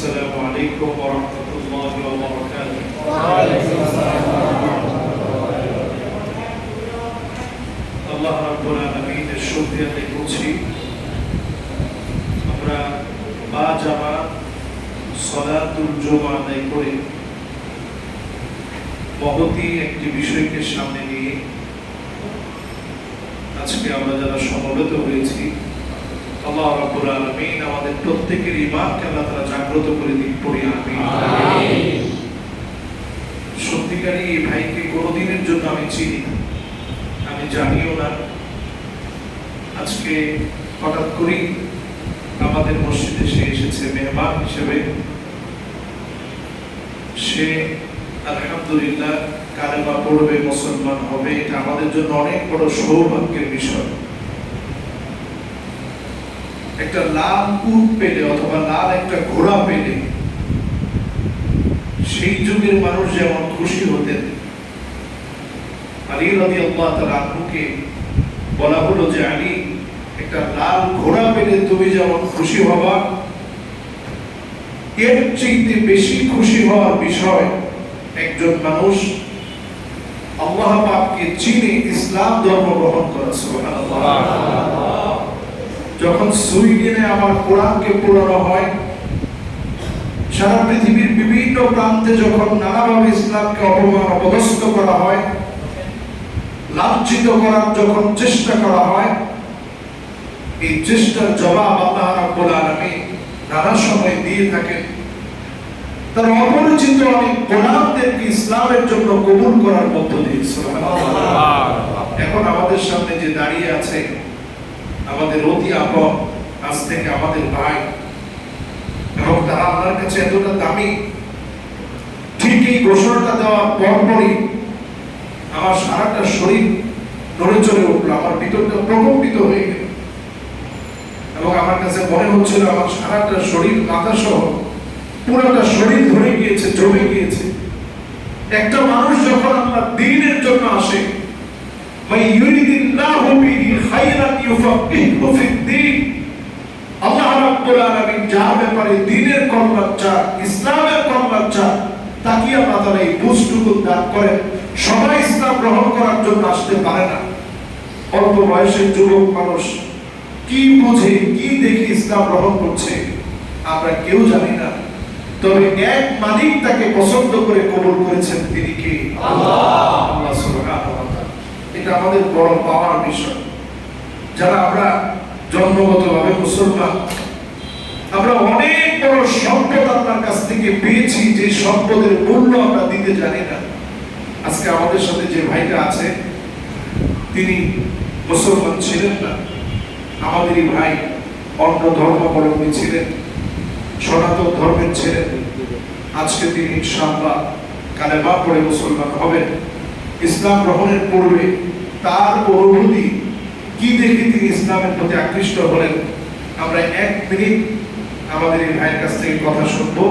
আসসালামু আলাইকুম ওয়া রাহমাতুল্লাহি ওয়া বারাকাতুহু। আল্লাহ রাব্বুল আলামিনের শুকরিয়া আদায় করছি। আমরা বা জামাত সালাতুল জুমা আদায় করে মহতী একটি বিষয়কে সামনে নিয়ে আজকে আমরা যারা সমবেত হয়েছি, আল্লাহ রাব্বুল আলামিন আমাদের প্রত্যেকের ঈমানকে আল্লাহ তাআলা জাগ্রত করে দিন, পড়ি আমিন। সত্যিকারই এই ভাইকে কোনোদিনের জন্য আমি চিনি না, আমি জানিও না। আজকে হঠাৎ করেই আমাদের মসজিদে সে এসেছে মেহমান হিসেবে। সে আলহামদুলিল্লাহ কালেমা পড়বে, মুসলমান হবে, এটা আমাদের জন্য অনেক বড় সৌভাগ্যের বিষয়। একটা লাল উট পেলে অথবা লাল একটা ঘোড়া পেলে সেই যুগের মানুষ যেমন খুশি হতেন, আলী রাদিয়াল্লাহু তাআলা আনহুকে বলা হলো যে আলী, একটা লাল ঘোড়া পেলে তুমি যেমন খুশি হবা, এর চেয়ে বেশি খুশি হওয়ার বিষয় একজন মানুষ আল্লাহ পাককে চিনে ইসলাম ধর্ম গ্রহণ করা। সুবহানাল্লাহ। যখন সুইডেনে আমার কোরআনকে পড়ানো হয়, সারা পৃথিবীর বিভিন্ন প্রান্তে যখন নানাভাবে ইসলামকে অপমান অপদস্থ করা হয়, লাঞ্ছিত করার যখন চেষ্টা করা হয়, এই চেষ্টার জবাব আল্লাহ রাব্বুল আলামিন নানা সময় দিয়ে থাকেন। তার অপরিচিত অনেক গোলামদেরকে ইসলামের জন্য কবুল করার মধ্য দিয়ে। সুবহানাল্লাহ। এখন আমাদের সামনে যে দাঁড়িয়ে আছে আমাদের অতি আপন, আজ থেকে আমাদের ভাই, এবং তারা আল্লাহর কাছে এতটা দামি। ঠিক এই ঘোষণাটা দেওয়ার পরপরই আমার সারাটা শরীর নড়ে চড়ে উঠলো, আমার ভিতরটা প্রকম্পিত হয়ে গেল এবং আমার কাছে মনে হচ্ছিল আমার সারাটা শরীর, মাথা সহ পুরোটা শরীর ধরে গিয়েছে, জমে গিয়েছে। একটা মানুষ যখন আল্লাহর দ্বীনের জন্য আসে, মাইয়ুরিদিল্লাহু বিহি খায়রান ইউফাক্কিহু ফিদ-দ্বীন, আল্লাহ রাব্বুল আলামিন যার ব্যাপারে দ্বীনের কল্যাণ চান, ইসলামের কল্যাণ চান, তাকে আল্লাহ তাআলা এই বুঝটুকু দান করেন। সবাই ইসলাম গ্রহণ করার জন্য আসতে পারে না। অল্প বয়সের যুবক মানুষ কি বুঝে, কি দেখে ইসলাম গ্রহণ করছে আমরা কেউ জানি না। তবে এক মালিক তাকে পছন্দ করে কবুল করেছেন, তিনি কে? আল্লাহ সুবহানাহু ওয়া তাআলা। এটা আমাদের বড় পাওয়ার বিষয়। যারা আমরা জন্মগতভাবে মুসলমান, আমরা অনেক বড় সম্পদ আপনার কাছ থেকে পেয়েছি, যে সম্পদের মূল্য আমরা দিতে জানি না। আজকে আমাদের সাথে যে ভাইটা আছে, তিনি মুসলমান ছিলেন না, আমাদেরই ভাই, অন্য ধর্মাবলম্বী ছিলেন, সনাতন ধর্মের ছিলেন। আজকে তিনি ইনশাআল্লাহ কালেমা পড়ে মুসলমান হবেন। ইসলাম গ্রহণের পূর্বে তার অনুভূতি কি দেখে তিনি ইসলামের প্রতি আকৃষ্ট হলেন, আমরা এক মিনিট আমাদের এই ভাইয়ের কাছ থেকে কথা শুনবো।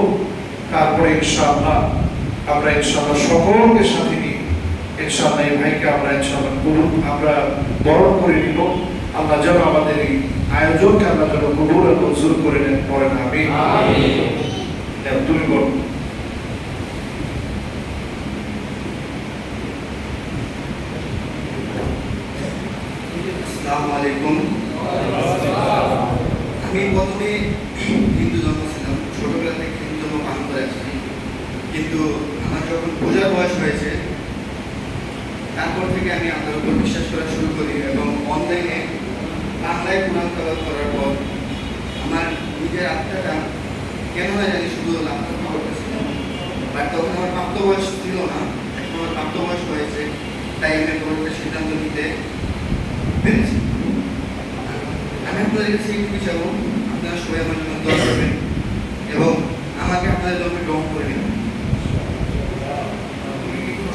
তারপরে ইনশাআল্লাহ আমরা সকলকে সাথে নিয়ে ইনশাআল্লাহ এই ভাইকে আমরা আমরা বরণ করে নিব। আল্লাহ যেন আমাদের এই আয়োজনকে আল্লাহ যেন কবুল ও মঞ্জুর করে নেন, পড়েন আমিন। তুমি বলো। আসসালামু আলাইকুম। আমি প্রথমে হিন্দু ধর্ম ছিলাম, ছোটবেলা থেকে হিন্দু ধর্ম পালন করে আসছি। কিন্তু আমার যখন বোঝার বয়স হয়েছে, তারপর থেকে আমি আল্লাহর উপর বিশ্বাস করা শুরু করি এবং অনলাইনে বাংলায় কোরআন তেলাওয়াত করার পর আমার নিজের আত্মাটা কেন না জানি শুধু লাফালাফি করতেছিল। বাট তখন আমার প্রাপ্তবয়স ছিল না, এখন আমার প্রাপ্তবয়স হয়েছে, তাই আমি একটা সিদ্ধান্ত নিতে পেরেছি। আমি আপনাদের কাছে একটু চাবো, আপনারা সবাই আমার জন্য দোয়া করবেন এবং আমাকে আপনাদের জন্য গ্রহণ করে নেবেন।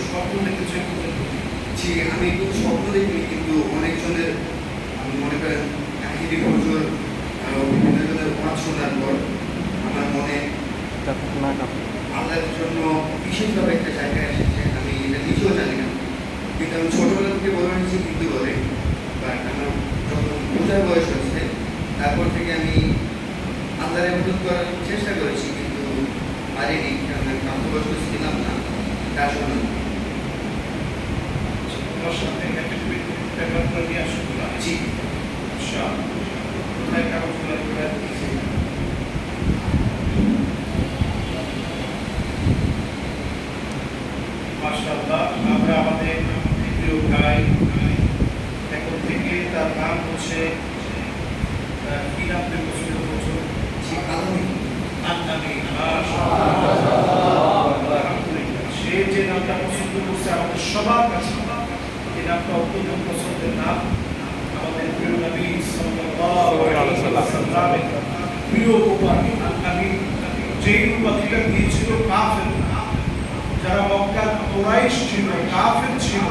স্বপ্ন দেখেছো? জি, আমি কোনো স্বপ্ন দেখিনি, কিন্তু অনেকজনের, আমি মনে করেন কাহিনী হুজুর বিভিন্ন জনের ওয়াজ শোনার পর আমার মনে আল্লাহর জন্য বিশেষভাবে একটা জায়গায় এসেছে। আমি এটা নিজেও জানি না, কিন্তু আমি ছোটবেলা থেকে বলে নিয়েছি হিন্দু বলে। বাট আমার যখন বোঝার বয়স হয়েছে, তারপর থেকে আমি আল্লাহর ইবাদত করার চেষ্টা করেছি, কিন্তু পারিনি, কারণ আমি প্রাপ্তবয়স্ক ছিলাম না, তার জন্য। তোমার সাথে পেপারগুলো নিয়ে আসবো না? জি, কোথায় কাগজগুলো করে দিয়েছি? মাশাআল্লাহ, আমরা আমাদের প্রিয় ভাই এখন থেকে, তার নাম হচ্ছে কি নাম দিয়ে পছন্দ করছো? জি, আধুনিক। সে যে নামটা পছন্দ করছে আমাদের সবার কাছে এই নামটা অত্যন্ত পছন্দের নাম। আমাদের প্রিয় নবী সাল্লাল্লাহু আলাইহি ওয়াসাল্লামের প্রিয় উপাধি নবী, যেই উপাধিটা দিয়েছিল কাফের, যারা মক্কার কুরাইশ ছিল, কাফের ছিল,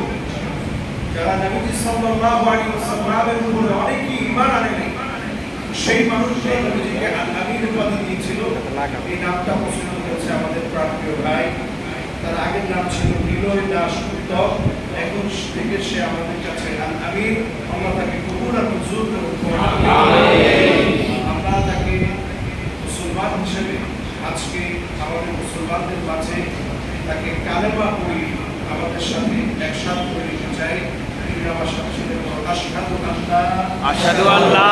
যারা নবী সাল্লাল্লাহু আলাইহি ওয়াসাল্লামের উপরে অনেকই ঈমান আনেনি, সেই মানুষরা নবীজিকে আমির উপাধি দিয়েছিল। এই নামটা পছন্দ করেছে আমাদের প্রাণপ্রিয় ভাই। তার আগের নাম ছিল নিলয় দাস উত্তম, এখন থেকে সে আমাদের কাছে আমির। আমরা তাকে কবুল আর মঞ্জুর করুন। আমরা তাকে মুসলমান হিসেবে আজকে আমাদের মুসলমানদের মাঝে তাকে কালেমা পড়ি আমাদের সাথে একসাথে করে নিতে চাই। আমার সাথে সাথে আশহাদু আল্লা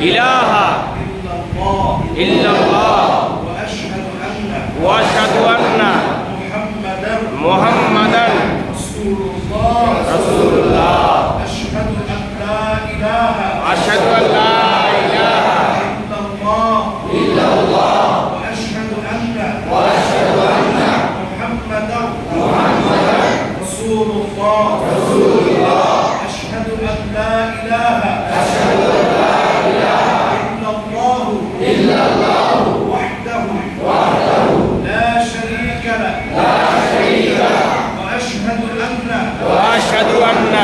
ইলাহা ইল্লাল্লাহ ওয়া আশহাদু আন্না মুহাম্মাদান রাসূলুল্লাহ। আশহাদু আল্লা ইলাহা ইল্লাল্লাহ ওয়া আশহাদু আন্না মুহাম্মাদান রাসূলুল্লাহ। أشهد أن لا إله إلا الله وحده لا شريك له وأشهد أن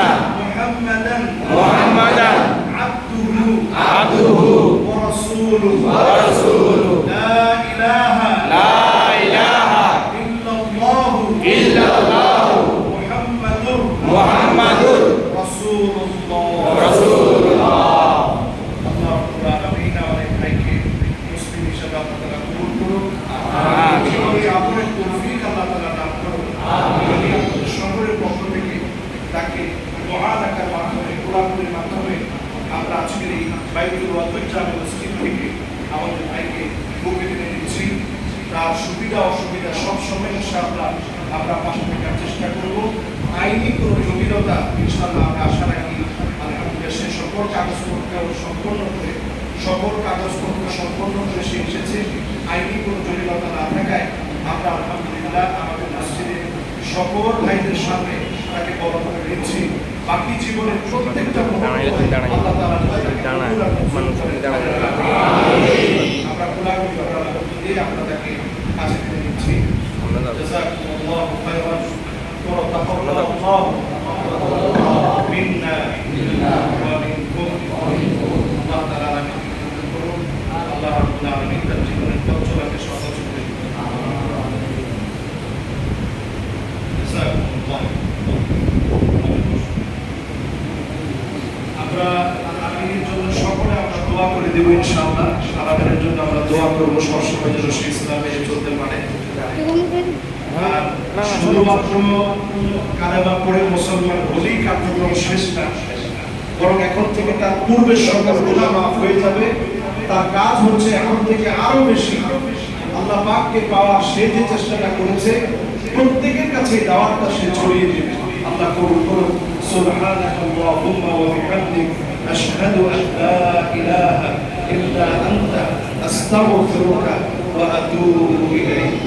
محمدا عبده ورسوله لا إله إلا الله محمد رسول الله। আল্লাহ রাব্বুল আলামিন আমাদের ভাইকে মুসলিম হিসেবে আল্লাহ তাআলা কবুল করুন। আমিন। আপনার তৌফিক আল্লাহ তাআলা দান করুন। আমিন। আমাদের সকলের পক্ষ থেকে তাকে দোয়া রাখার মাধ্যমে, কোরআনের মাধ্যমে আমরা আজকের এই বাইতুল ওয়াদুদ জামে মসজিদ থেকে আমাদের ভাইকে বুকে টেনে নিচ্ছি। তার সুবিধা অসুবিধা সবসময় ইনশাআল্লাহ আমরা পাশে থাকার চেষ্টা করব। আইনি কোনো জটিলতা ইনশাআল্লাহ আমরা আশা রাখি আলহামদুলিল্লাহ সে সকল কাগজপত্র সম্পন্ন করে সে এসেছে। আইনি কোনো জটিলতা না থাকায় আমরা আলহামদুলিল্লাহ আমাদের মসজিদের সকল ভাইদের সামনে তাকে বড় করে নিচ্ছি। বাকি জীবনের প্রত্যেকটা মুহূর্ত আল্লাহ তাআলা আমরা গোলামি করার মধ্য দিয়ে আমরা তাকে কাছে টেনে নিচ্ছি। জাযাকুমুল্লাহু খায়রান ওয়া তাকাব্বালাল্লাহু মিন্না ওয়া মিনকুম। আল্লাহ তাআলা আমাকে কবুল করুন। আল্লাহ রাব্বুল আলামিন তার জীবনের পথ চলাকে সহজ করে দিন। জাযাকুমুল্লাহ। আমরা আমিনের জন্য সকলে আমরা দোয়া করে দেব ইনশাআল্লাহ। আমাদের জন্য আমরা দোয়া করব সবসময় যেন সে ইসলামে চলতে পারে। আর শুধুমাত্র কালেমা পড়ে মুসলমান হলেই কার্যক্রম শেষ না, বরং এখন থেকে তার পূর্বের সকল গুনাহ মাফ হয়ে যাবে। তার কাজ হচ্ছে এখন থেকে আরো বেশি আল্লাহ পাককে পাওয়া। সে যে চেষ্টাটা করেছে প্রত্যেকের কাছে দাওয়াতটা সে ছড়িয়ে দেবে। আল্লাহ কবুল করুন। সুবহানাকাল্লাহুম্মা ওয়া বিহামদিক আশহাদু আন লা ইলাহা ইল্লা আনতা আস্তাগফিরুকা ওয়া আতুবু ইলাইক।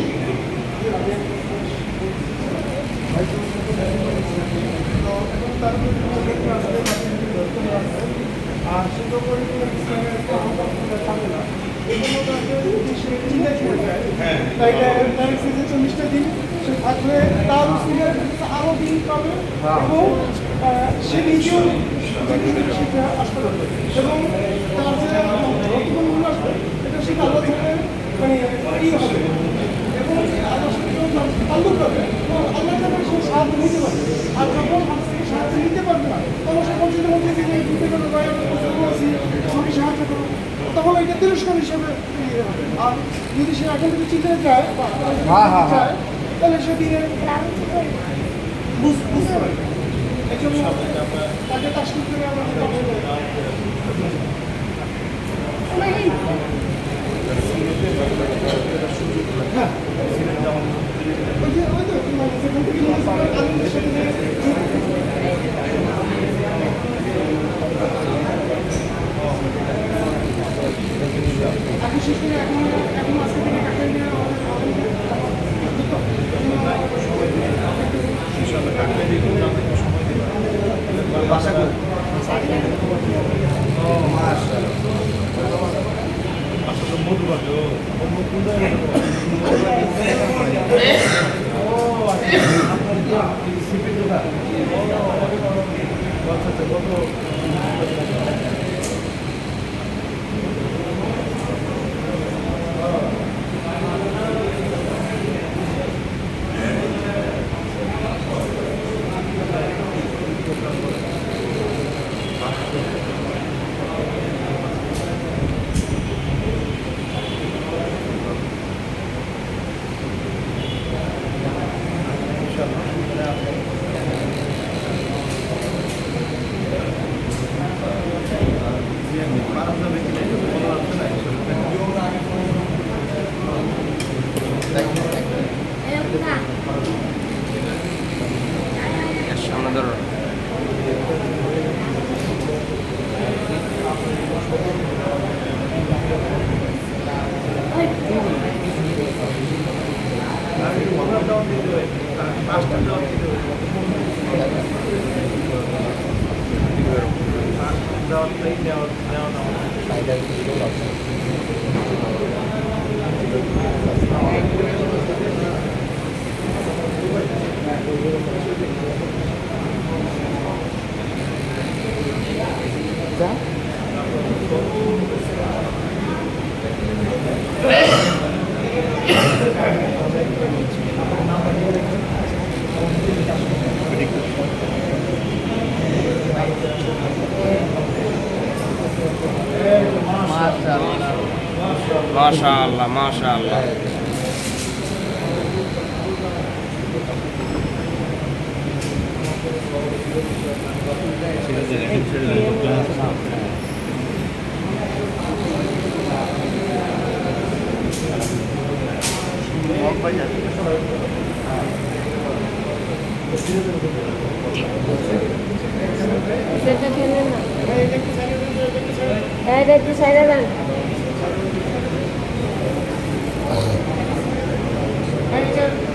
আর সুযোগ করে ইসলামের থাকে না, এই জন্য চিন্তাই করে যায়। তাই যে 40টা দিন সে থাকলে তার আরও দিন পাবে এবং সে নিজেও সেটা আসতে পারবে এবং তার যে বর্তমান মূল্য আসবে এটা সেটা আল্লাহ থেকে মানে ই হবে এবং আল্লাহ তাল্লুক হবে এবং আল্লাহ থেকে সে সাহায্য নিতে পারবে। আর যখন মানুষ থেকে সাহায্য নিতে পারবে না তখন সে মসজিদের মধ্যে দিতে পারবে ছবি সাহায্য করুন, তখন এটা তিরস্কার হিসেবে ইয়ে হবে। আর যদি সে এখন থেকে চিনতে যায় বা চায়, তাহলে সে দিনে বুঝতে পারবে। এই জন্য তাকে তাস্কির করে আমরা হ্যাঁ ওই যে যেখান থেকে আনন্দের সাথে এখন শেষ করে এখন আজকে থেকে কাকাই নিয়ে সামনে ধরো মাশাআল্লাহ মাশাআল্লাহ একটু সাইডে দেন